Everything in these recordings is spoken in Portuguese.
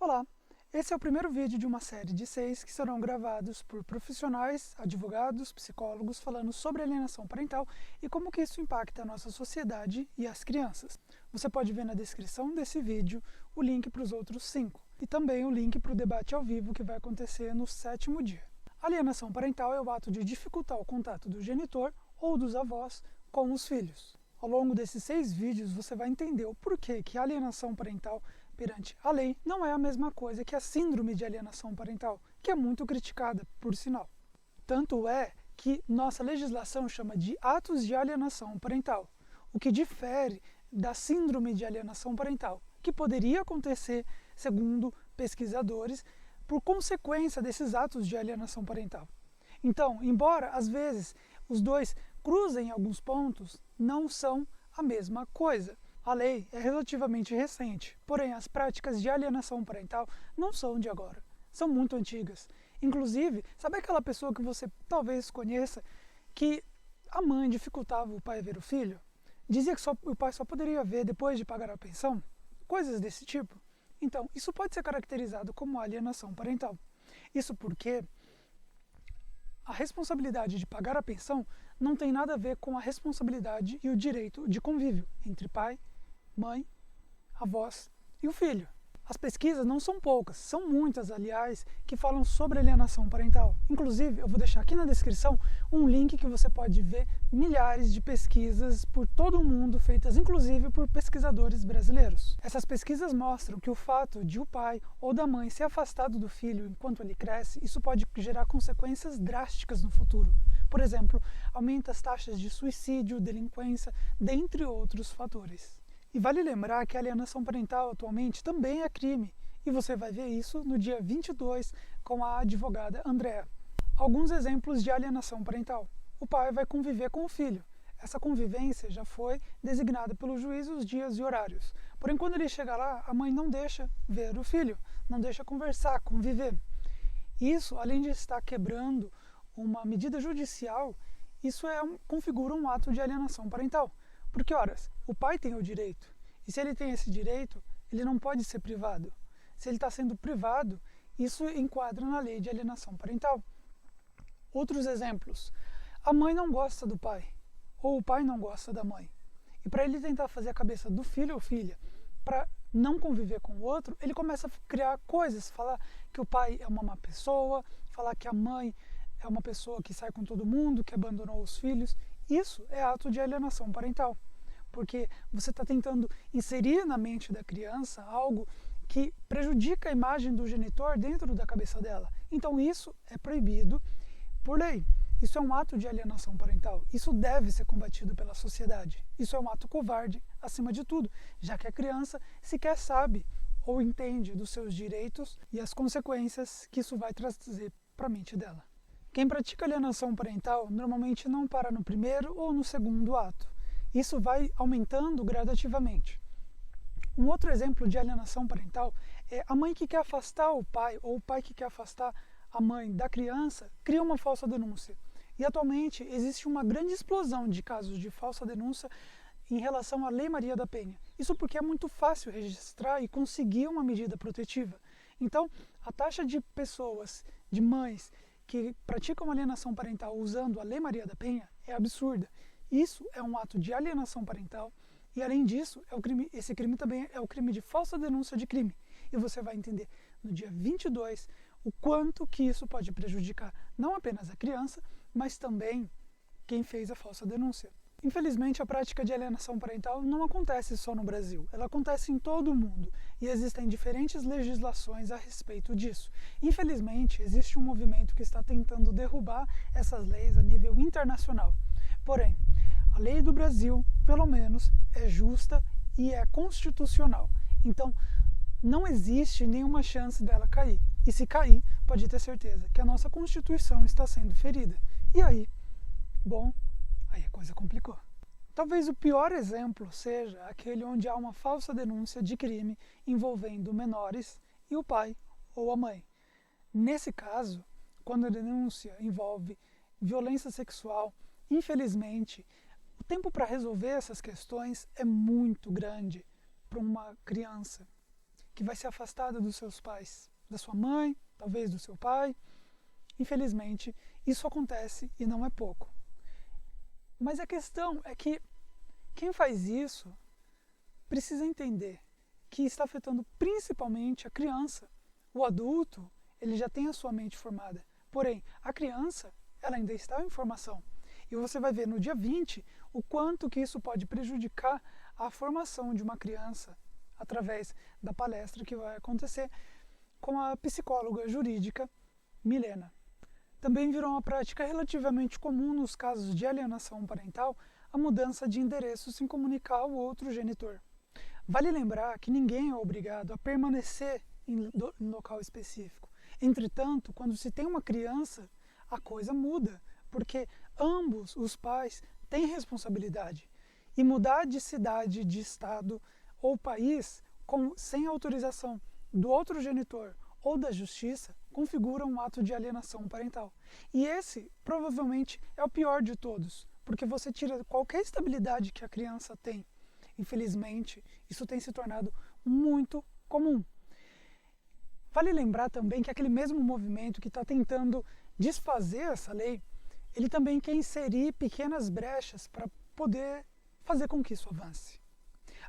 Olá! Esse é o primeiro vídeo de uma série de 6 que serão gravados por profissionais, advogados, psicólogos falando sobre alienação parental e como que isso impacta a nossa sociedade e as crianças. Você pode ver na descrição desse vídeo o link para os outros 5 e também o link para o debate ao vivo que vai acontecer no 7º dia. Alienação parental é o ato de dificultar o contato do genitor ou dos avós com os filhos. Ao longo desses 6 vídeos você vai entender o porquê que a alienação parental perante a lei não é a mesma coisa que a síndrome de alienação parental, que é muito criticada, por sinal. Tanto é que nossa legislação chama de atos de alienação parental, o que difere da síndrome de alienação parental, que poderia acontecer, segundo pesquisadores, por consequência desses atos de alienação parental. Então, embora às vezes os dois cruzem em alguns pontos, não são a mesma coisa. A lei é relativamente recente, porém as práticas de alienação parental não são de agora, são muito antigas. Inclusive, sabe aquela pessoa que você talvez conheça que a mãe dificultava o pai ver o filho? Dizia que o pai só poderia ver depois de pagar a pensão? Coisas desse tipo. Então, isso pode ser caracterizado como alienação parental. Isso porque a responsabilidade de pagar a pensão não tem nada a ver com a responsabilidade e o direito de convívio entre pai, mãe, avós e o filho. As pesquisas não são poucas, são muitas, aliás, que falam sobre alienação parental. Inclusive, eu vou deixar aqui na descrição um link que você pode ver milhares de pesquisas por todo o mundo, feitas inclusive por pesquisadores brasileiros. Essas pesquisas mostram que o fato de o pai ou da mãe ser afastado do filho enquanto ele cresce, isso pode gerar consequências drásticas no futuro. Por exemplo, aumenta as taxas de suicídio, delinquência, dentre outros fatores. E vale lembrar que a alienação parental atualmente também é crime, e você vai ver isso no dia 22 com a advogada Andrea. Alguns exemplos de alienação parental. O pai vai conviver com o filho. Essa convivência já foi designada pelo juiz os dias e horários. Porém, quando ele chega lá, a mãe não deixa ver o filho, não deixa conversar, conviver. Isso, além de estar quebrando uma medida judicial, isso configura um ato de alienação parental. Porque, horas, o pai tem o direito, e se ele tem esse direito, ele não pode ser privado. Se ele está sendo privado, isso enquadra na lei de alienação parental. Outros exemplos. A mãe não gosta do pai, ou o pai não gosta da mãe. E para ele tentar fazer a cabeça do filho ou filha, para não conviver com o outro, ele começa a criar coisas, falar que o pai é uma má pessoa, falar que a mãe é uma pessoa que sai com todo mundo, que abandonou os filhos. Isso é ato de alienação parental, porque você está tentando inserir na mente da criança algo que prejudica a imagem do genitor dentro da cabeça dela. Então isso é proibido por lei. Isso é um ato de alienação parental. Isso deve ser combatido pela sociedade. Isso é um ato covarde, acima de tudo, já que a criança sequer sabe ou entende dos seus direitos e as consequências que isso vai trazer para a mente dela. Quem pratica alienação parental normalmente não para no primeiro ou no segundo ato. Isso vai aumentando gradativamente. Um outro exemplo de alienação parental é a mãe que quer afastar o pai ou o pai que quer afastar a mãe da criança, cria uma falsa denúncia. E atualmente existe uma grande explosão de casos de falsa denúncia em relação à Lei Maria da Penha. Isso porque é muito fácil registrar e conseguir uma medida protetiva. Então, a taxa de pessoas, de mães, que praticam alienação parental usando a Lei Maria da Penha é absurda. Isso é um ato de alienação parental e, além disso, esse crime também é o crime de falsa denúncia de crime. E você vai entender no dia 22 o quanto que isso pode prejudicar não apenas a criança, mas também quem fez a falsa denúncia. Infelizmente, a prática de alienação parental não acontece só no Brasil, ela acontece em todo o mundo e existem diferentes legislações a respeito disso. Infelizmente, existe um movimento que está tentando derrubar essas leis a nível internacional. Porém, a lei do Brasil, pelo menos, é justa e é constitucional. Então, não existe nenhuma chance dela cair. E se cair, pode ter certeza que a nossa Constituição está sendo ferida. E aí, bom, aí a coisa complicou. Talvez o pior exemplo seja aquele onde há uma falsa denúncia de crime envolvendo menores e o pai ou a mãe. Nesse caso, quando a denúncia envolve violência sexual, infelizmente, o tempo para resolver essas questões é muito grande para uma criança, que vai ser afastada dos seus pais, da sua mãe, talvez do seu pai. Infelizmente, isso acontece e não é pouco. Mas a questão é que quem faz isso precisa entender que está afetando principalmente a criança. O adulto, ele já tem a sua mente formada. Porém, a criança, ela ainda está em formação. E você vai ver no dia 20 o quanto que isso pode prejudicar a formação de uma criança através da palestra que vai acontecer com a psicóloga jurídica Milena. Também virou uma prática relativamente comum nos casos de alienação parental a mudança de endereço sem comunicar ao outro genitor. Vale lembrar que ninguém é obrigado a permanecer em local específico. Entretanto, quando se tem uma criança, a coisa muda, porque ambos os pais têm responsabilidade. E mudar de cidade, de estado ou país sem autorização do outro genitor ou da justiça configura um ato de alienação parental. E esse provavelmente é o pior de todos, porque você tira qualquer estabilidade que a criança tem. Infelizmente, isso tem se tornado muito comum. Vale lembrar também que aquele mesmo movimento que está tentando desfazer essa lei, ele também quer inserir pequenas brechas para poder fazer com que isso avance.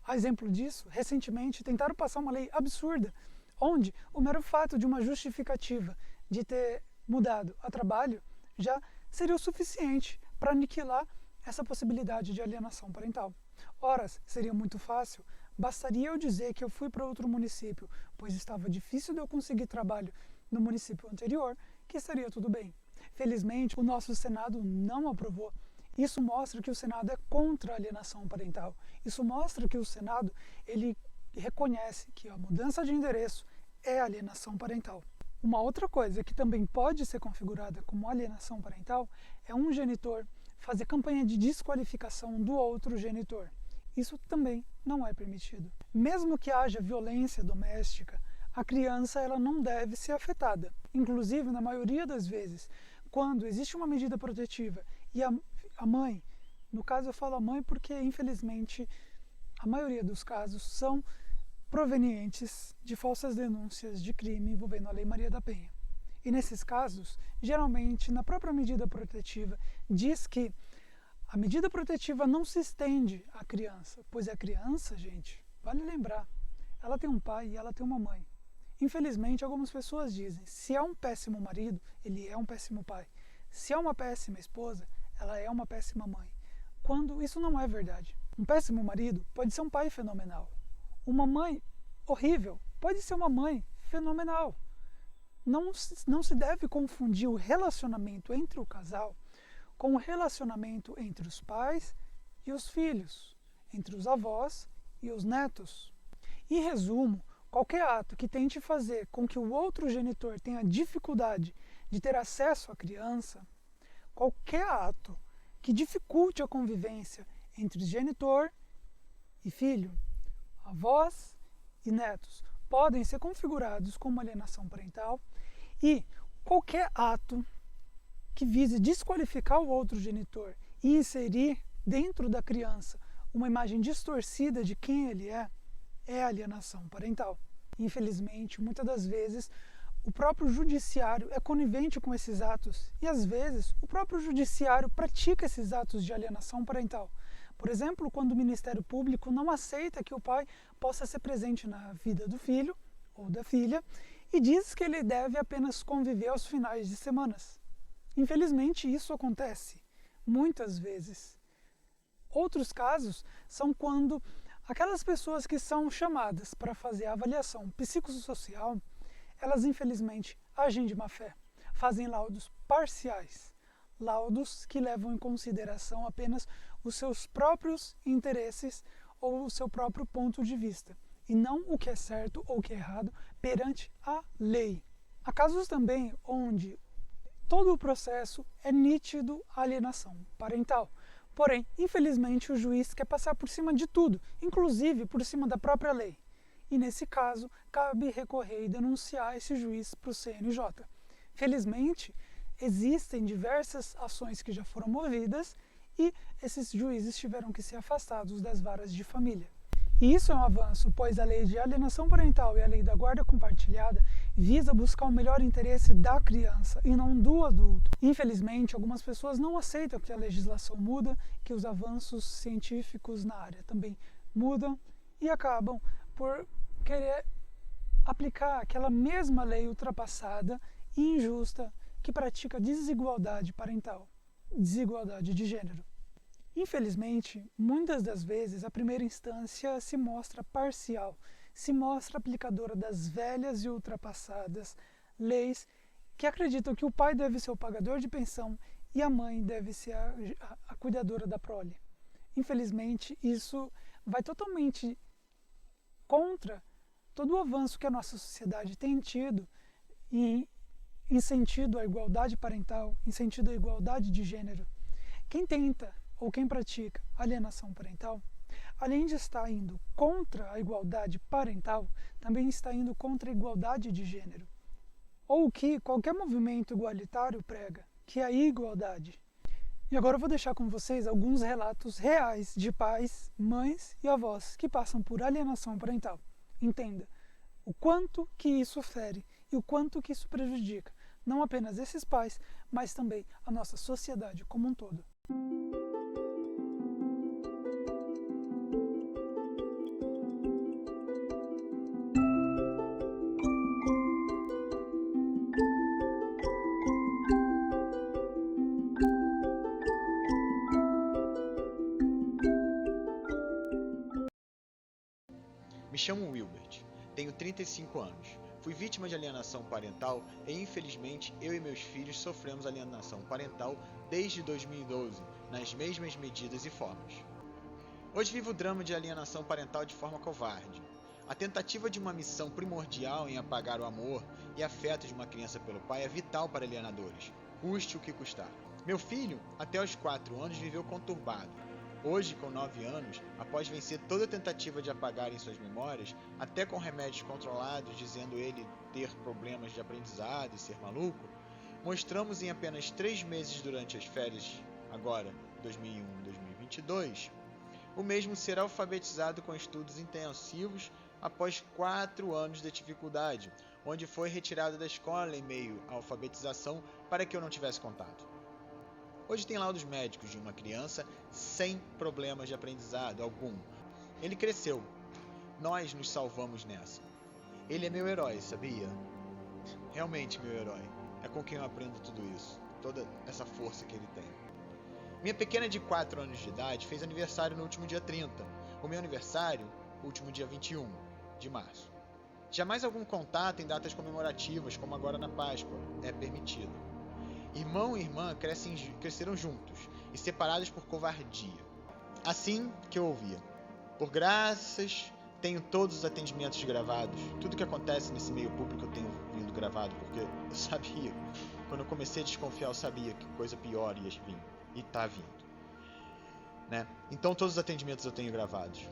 A exemplo disso, recentemente tentaram passar uma lei absurda, onde o mero fato de uma justificativa de ter mudado a trabalho já seria o suficiente para aniquilar essa possibilidade de alienação parental. Ora, seria muito fácil, bastaria eu dizer que eu fui para outro município, pois estava difícil de eu conseguir trabalho no município anterior, que estaria tudo bem. Felizmente, o nosso Senado não aprovou. Isso mostra que o Senado é contra a alienação parental. Isso mostra que o Senado ele reconhece que a mudança de endereço é alienação parental. Uma outra coisa que também pode ser configurada como alienação parental é um genitor fazer campanha de desqualificação do outro genitor. Isso também não é permitido. Mesmo que haja violência doméstica, a criança ela não deve ser afetada. Inclusive, na maioria das vezes, quando existe uma medida protetiva e a mãe, no caso eu falo a mãe porque infelizmente a maioria dos casos são provenientes de falsas denúncias de crime envolvendo a Lei Maria da Penha. E nesses casos, geralmente, na própria medida protetiva, diz que a medida protetiva não se estende à criança, pois a criança, gente, vale lembrar, ela tem um pai e ela tem uma mãe. Infelizmente, algumas pessoas dizem, se é um péssimo marido, ele é um péssimo pai. Se é uma péssima esposa, ela é uma péssima mãe. Quando isso não é verdade. Um péssimo marido pode ser um pai fenomenal. Uma mãe horrível pode ser uma mãe fenomenal. Não se deve confundir o relacionamento entre o casal com o relacionamento entre os pais e os filhos, entre os avós e os netos. Em resumo, qualquer ato que tente fazer com que o outro genitor tenha dificuldade de ter acesso à criança, qualquer ato que dificulte a convivência entre genitor e filho, avós e netos, podem ser configurados como alienação parental, e qualquer ato que vise desqualificar o outro genitor e inserir dentro da criança uma imagem distorcida de quem ele é alienação parental. Infelizmente, muitas das vezes, o próprio judiciário é conivente com esses atos e, às vezes, o próprio judiciário pratica esses atos de alienação parental. Por exemplo, quando o Ministério Público não aceita que o pai possa ser presente na vida do filho ou da filha e diz que ele deve apenas conviver aos finais de semanas. Infelizmente, isso acontece muitas vezes. Outros casos são quando aquelas pessoas que são chamadas para fazer a avaliação psicossocial, elas infelizmente agem de má fé, fazem laudos parciais, laudos que levam em consideração apenas os seus próprios interesses ou o seu próprio ponto de vista, e não o que é certo ou o que é errado perante a lei. Há casos também onde todo o processo é nítido alienação parental. Porém, infelizmente, o juiz quer passar por cima de tudo, inclusive por cima da própria lei. E nesse caso, cabe recorrer e denunciar esse juiz para o CNJ. Felizmente, existem diversas ações que já foram movidas e esses juízes tiveram que ser afastados das varas de família. E isso é um avanço, pois a lei de alienação parental e a lei da guarda compartilhada visa buscar o melhor interesse da criança e não do adulto. Infelizmente, algumas pessoas não aceitam que a legislação muda, que os avanços científicos na área também mudam e acabam por querer aplicar aquela mesma lei ultrapassada e injusta que pratica desigualdade parental, desigualdade de gênero. Infelizmente, muitas das vezes a primeira instância se mostra parcial, se mostra aplicadora das velhas e ultrapassadas leis que acreditam que o pai deve ser o pagador de pensão e a mãe deve ser a cuidadora da prole. Infelizmente, isso vai totalmente contra todo o avanço que a nossa sociedade tem tido em sentido à igualdade parental, em sentido à igualdade de gênero. Quem tenta ou quem pratica alienação parental, além de estar indo contra a igualdade parental, também está indo contra a igualdade de gênero. Ou o que qualquer movimento igualitário prega, que é a igualdade. E agora eu vou deixar com vocês alguns relatos reais de pais, mães e avós que passam por alienação parental. Entenda o quanto que isso fere e o quanto que isso prejudica, não apenas esses pais, mas também a nossa sociedade como um todo. Me chamo Wilbert, tenho 35 anos. Fui vítima de alienação parental e, infelizmente, eu e meus filhos sofremos alienação parental desde 2012, nas mesmas medidas e formas. Hoje vivo o drama de alienação parental de forma covarde. A tentativa de uma missão primordial em apagar o amor e afeto de uma criança pelo pai é vital para alienadores, custe o que custar. Meu filho, até os 4 anos, viveu conturbado. Hoje, com 9 anos, após vencer toda tentativa de apagar em suas memórias, até com remédios controlados dizendo ele ter problemas de aprendizado e ser maluco, mostramos em apenas 3 meses durante as férias, agora 2001-2022, o mesmo ser alfabetizado com estudos intensivos após 4 anos de dificuldade, onde foi retirado da escola em meio à alfabetização para que eu não tivesse contato. Hoje tem laudos médicos de uma criança sem problemas de aprendizado algum. Ele cresceu. Nós nos salvamos nessa. Ele é meu herói, sabia? Realmente meu herói. É com quem eu aprendo tudo isso. Toda essa força que ele tem. Minha pequena de 4 anos de idade fez aniversário no último dia 30. O meu aniversário, último dia 21 de março. Jamais algum contato em datas comemorativas, como agora na Páscoa, é permitido. Irmão e irmã cresceram juntos e separados por covardia. Assim que eu ouvia. Por graças, tenho todos os atendimentos gravados. Tudo que acontece nesse meio público eu tenho vindo gravado, porque eu sabia. Quando eu comecei a desconfiar, eu sabia que coisa pior ia vir. E tá vindo. Né? Então todos os atendimentos eu tenho gravados.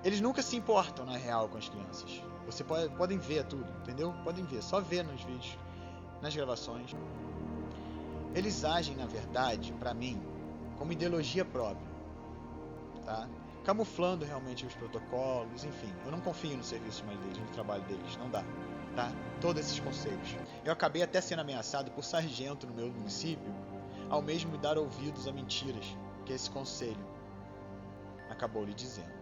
Eles nunca se importam, na real, com as crianças. Vocês podem ver tudo, entendeu? Podem ver, só ver nos vídeos, nas gravações. Eles agem, na verdade, pra mim, como ideologia própria, tá? Camuflando realmente os protocolos, enfim. Eu não confio no serviço mais deles, no trabalho deles, não dá, tá? Todos esses conselhos. Eu acabei até sendo ameaçado por sargento no meu município, ao mesmo me dar ouvidos a mentiras que esse conselho acabou lhe dizendo.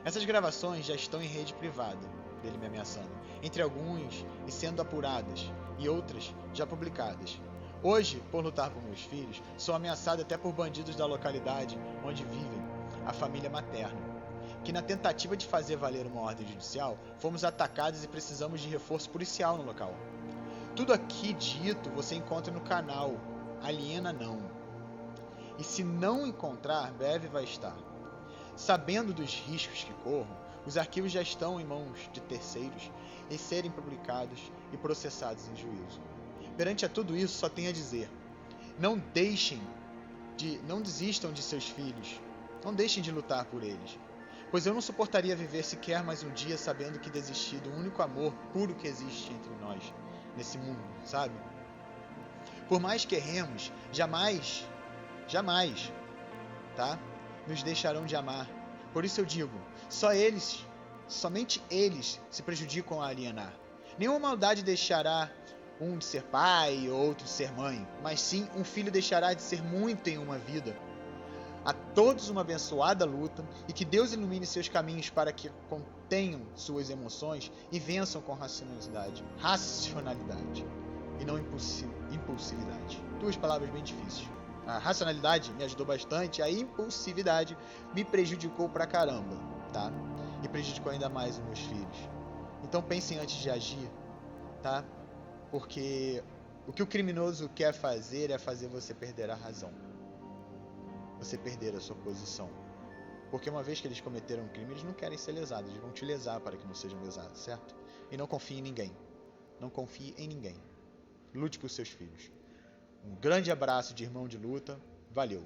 Essas gravações já estão em rede privada, dele me ameaçando, entre alguns e sendo apuradas, e outras já publicadas. Hoje, por lutar por meus filhos, sou ameaçado até por bandidos da localidade onde vivem a família materna, que na tentativa de fazer valer uma ordem judicial, fomos atacados e precisamos de reforço policial no local. Tudo aqui dito você encontra no canal Aliena Não. E se não encontrar, breve vai estar. Sabendo dos riscos que corro, os arquivos já estão em mãos de terceiros e serem publicados e processados em juízo. Perante a tudo isso, só tenho a dizer: não desistam de seus filhos, não deixem de lutar por eles, pois eu não suportaria viver sequer mais um dia sabendo que desisti do único amor puro que existe entre nós, nesse mundo, sabe? Por mais que erremos, jamais, tá? Nos deixarão de amar, Por isso eu digo, somente eles se prejudicam a alienar. Nenhuma maldade deixará um de ser pai ou outro de ser mãe, mas sim um filho deixará de ser muito em uma vida. A todos uma abençoada luta e que Deus ilumine seus caminhos para que contenham suas emoções e vençam com racionalidade e não impulsividade. Duas palavras bem difíceis. A racionalidade me ajudou bastante, a impulsividade me prejudicou pra caramba, tá? E prejudicou ainda mais os meus filhos. Então pensem antes de agir, tá? Porque o que o criminoso quer fazer é fazer você perder a razão. Você perder a sua posição. Porque uma vez que eles cometeram um crime, eles não querem ser lesados, eles vão te lesar para que não sejam lesados, certo? E não confie em ninguém. Não confie em ninguém. Lute por seus filhos. Um grande abraço de irmão de luta. Valeu!